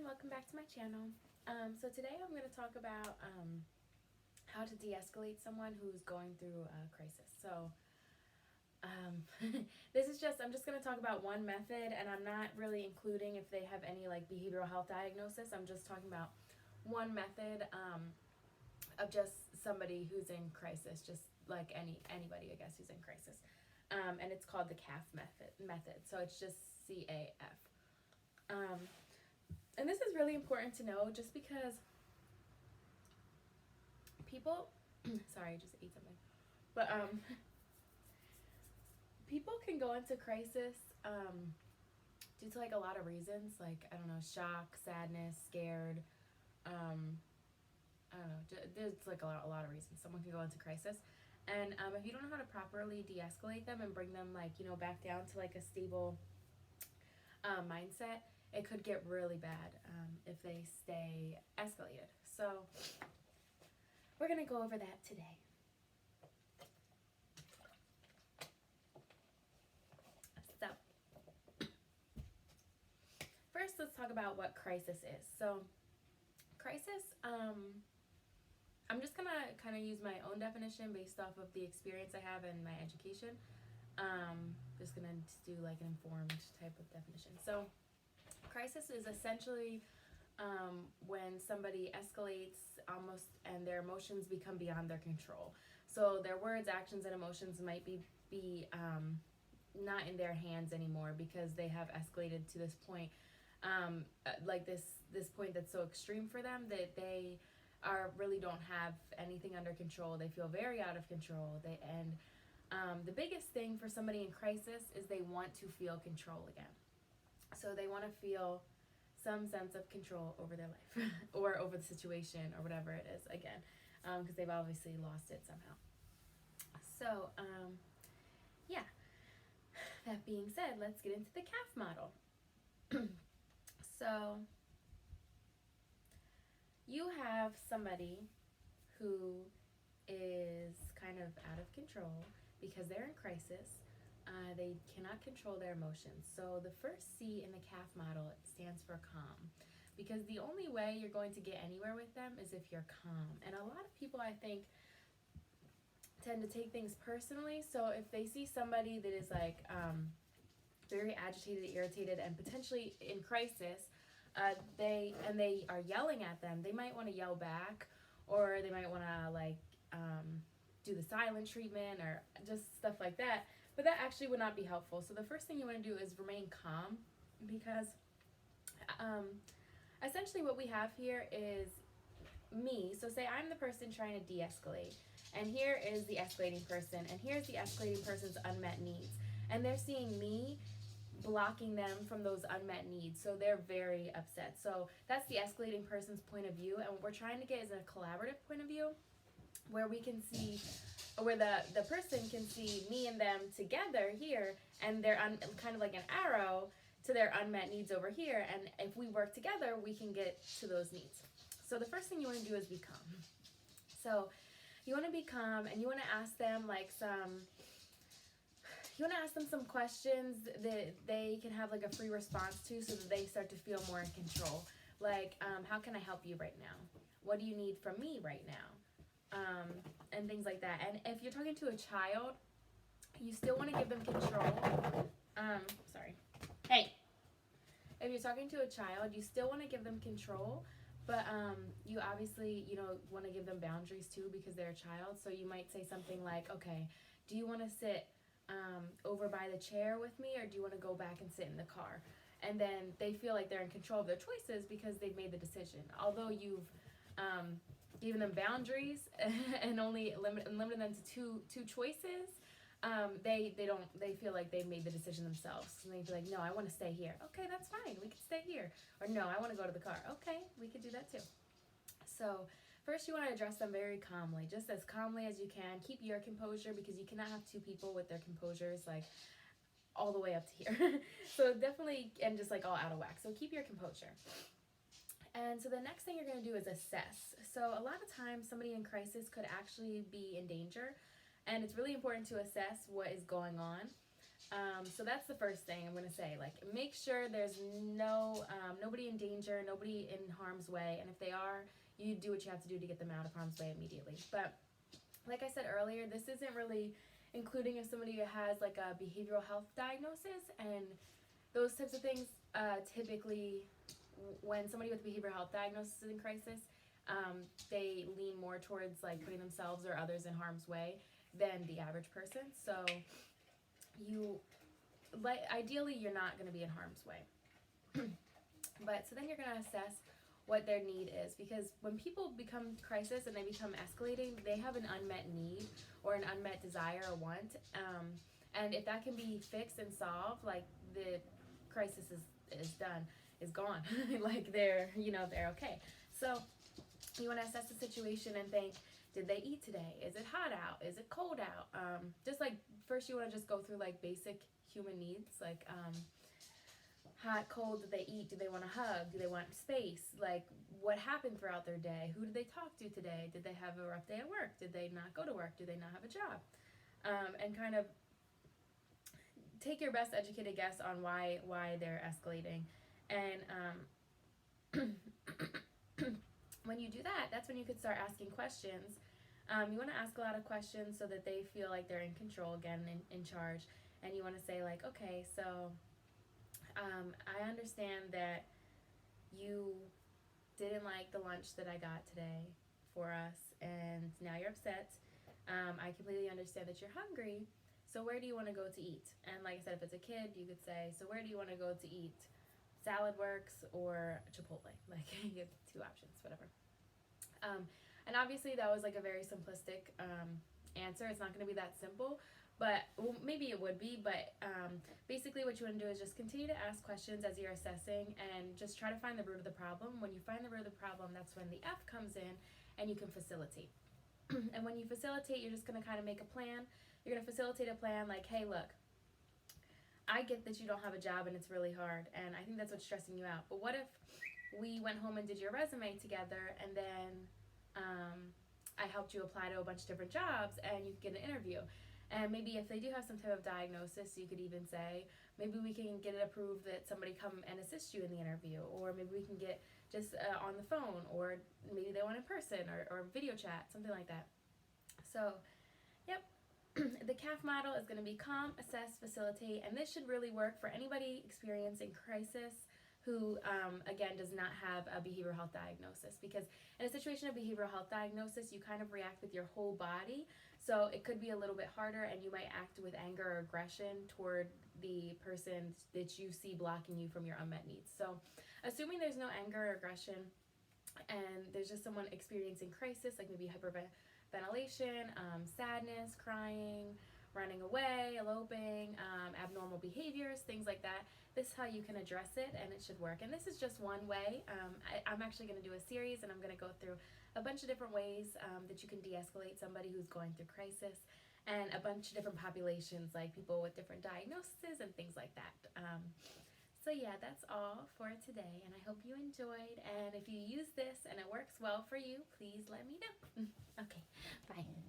welcome back to my channel. So today I'm going to talk about how to de-escalate someone who's going through a crisis. So I'm just going to talk about one method, and I'm not really including if they have any like behavioral health diagnosis. I'm just talking about one method of just somebody who's in crisis, just like anybody I guess who's in crisis. And it's called the CAF method. So it's just CAF. And this is really important to know just because people, sorry, I just ate something. But people can go into crisis due to like a lot of reasons, like, I don't know, shock, sadness, scared. I don't know, there's like a lot of reasons someone can go into crisis. And if you don't know how to properly de-escalate them and bring them like, back down to like a stable mindset, it could get really bad if they stay escalated. So we're going to go over that today. So first, let's talk about what crisis is. So crisis, I'm just going to kind of use my own definition based off of the experience I have in my education. Just going to do like an informed type of definition. So crisis is essentially when somebody escalates almost and their emotions become beyond their control. So their words, actions, and emotions might be not in their hands anymore because they have escalated to this point, like this point that's so extreme for them that they really don't have anything under control. They feel very out of control. The biggest thing for somebody in crisis is they want to feel control again. So they want to feel some sense of control over their life or over the situation or whatever it is again, because they've obviously lost it somehow. So, yeah. That being said, let's get into the CAF model. So, you have somebody who is kind of out of control because they're in crisis. They cannot control their emotions. So the first C in the CAF model stands for calm, because the only way you're going to get anywhere with them is if you're calm. And a lot of people, I think, tend to take things personally. So if they see somebody that is like very agitated, irritated, and potentially in crisis, they are yelling at them, they might want to yell back, or they might want to like do the silent treatment or just stuff like that. But that actually would not be helpful. So the first thing you want to do is remain calm, because essentially what we have here is me. So say I'm the person trying to de-escalate, and here is the escalating person, and here's the escalating person's unmet needs. And they're seeing me blocking them from those unmet needs. So they're very upset. So that's the escalating person's point of view. And what we're trying to get is a collaborative point of view where we can see, where the person can see me and them together here, and they're kind of like an arrow to their unmet needs over here, and if we work together, we can get to those needs. So the first thing you want to do is be calm. So you want to be calm, and you want to ask them some questions that they can have like a free response to, so that they start to feel more in control. Like, how can I help you right now? What do you need from me right now? And things like that. And if you're talking to a child, you still want to give them control. Hey. If you're talking to a child, you still want to give them control, but you obviously, want to give them boundaries too, because they're a child. So you might say something like, okay, do you want to sit over by the chair with me, or do you want to go back and sit in the car? And then they feel like they're in control of their choices because they've made the decision. Although you've given them boundaries and only limited them to two choices, they feel like they've made the decision themselves. And they'd be like, no, I want to stay here. Okay, that's fine, we can stay here. Or no, I want to go to the car. Okay, we could do that too. So first you want to address them very calmly, just as calmly as you can. Keep your composure, because you cannot have two people with their composures like all the way up to here. So definitely, and just like all out of whack. So keep your composure. And so the next thing you're going to do is assess. So a lot of times somebody in crisis could actually be in danger, and it's really important to assess what is going on. So that's the first thing I'm going to say. Like, make sure there's no nobody in danger, nobody in harm's way, and if they are, you do what you have to do to get them out of harm's way immediately. But like I said earlier, this isn't really including if somebody has like a behavioral health diagnosis, and those types of things. Typically, when somebody with behavioral health diagnosis is in crisis, they lean more towards like putting themselves or others in harm's way than the average person. So ideally you're not going to be in harm's way. But so then you're going to assess what their need is, because when people become crisis and they become escalating, they have an unmet need or an unmet desire or want, and if that can be fixed and solved, like the crisis is gone. Like they're okay. So you want to assess the situation and think, did they eat today? Is it hot out? Is it cold out? Just like first you want to just go through like basic human needs, like hot, cold, did they eat? Do they want a hug? Do they want space? Like what happened throughout their day? Who did they talk to today? Did they have a rough day at work? Did they not go to work? Do they not have a job? And kind of take your best educated guess on why they're escalating. And when you do that, that's when you could start asking questions. You want to ask a lot of questions so that they feel like they're in control again, in charge. And you want to say like, okay, so I understand that you didn't like the lunch that I got today for us, and now you're upset. I completely understand that you're hungry. So where do you want to go to eat? And like I said, if it's a kid, you could say, so where do you want to go to eat? Salad Works or Chipotle? Like you have two options, whatever. And obviously that was like a very simplistic answer. It's not going to be that simple, but well, maybe it would be. But basically what you want to do is just continue to ask questions as you're assessing, and just try to find the root of the problem. When you find the root of the problem, that's when the F comes in, and you can facilitate. And when you facilitate, you're just going to kind of make a plan. You're going to facilitate a plan like, hey, look, I get that you don't have a job and it's really hard, and I think that's what's stressing you out. But what if we went home and did your resume together, and then I helped you apply to a bunch of different jobs and you could get an interview? And maybe if they do have some type of diagnosis, you could even say, maybe we can get it approved that somebody come and assist you in the interview, or maybe we can get just on the phone, or maybe they want in person or video chat, something like that. So, yep. The CAF model is going to be calm, assess, facilitate, and this should really work for anybody experiencing crisis who, again, does not have a behavioral health diagnosis, because in a situation of behavioral health diagnosis, you kind of react with your whole body, so it could be a little bit harder, and you might act with anger or aggression toward the person that you see blocking you from your unmet needs. So assuming there's no anger or aggression, and there's just someone experiencing crisis, like maybe hyperventilation, sadness, crying, running away, eloping, abnormal behaviors, things like that. This is how you can address it, and it should work. And this is just one way. I'm actually going to do a series, and I'm going to go through a bunch of different ways that you can de-escalate somebody who's going through crisis, and a bunch of different populations, like people with different diagnoses and things like that. So yeah, that's all for today, and I hope you enjoyed. And if you use this and it works well for you, please let me know. Okay, bye.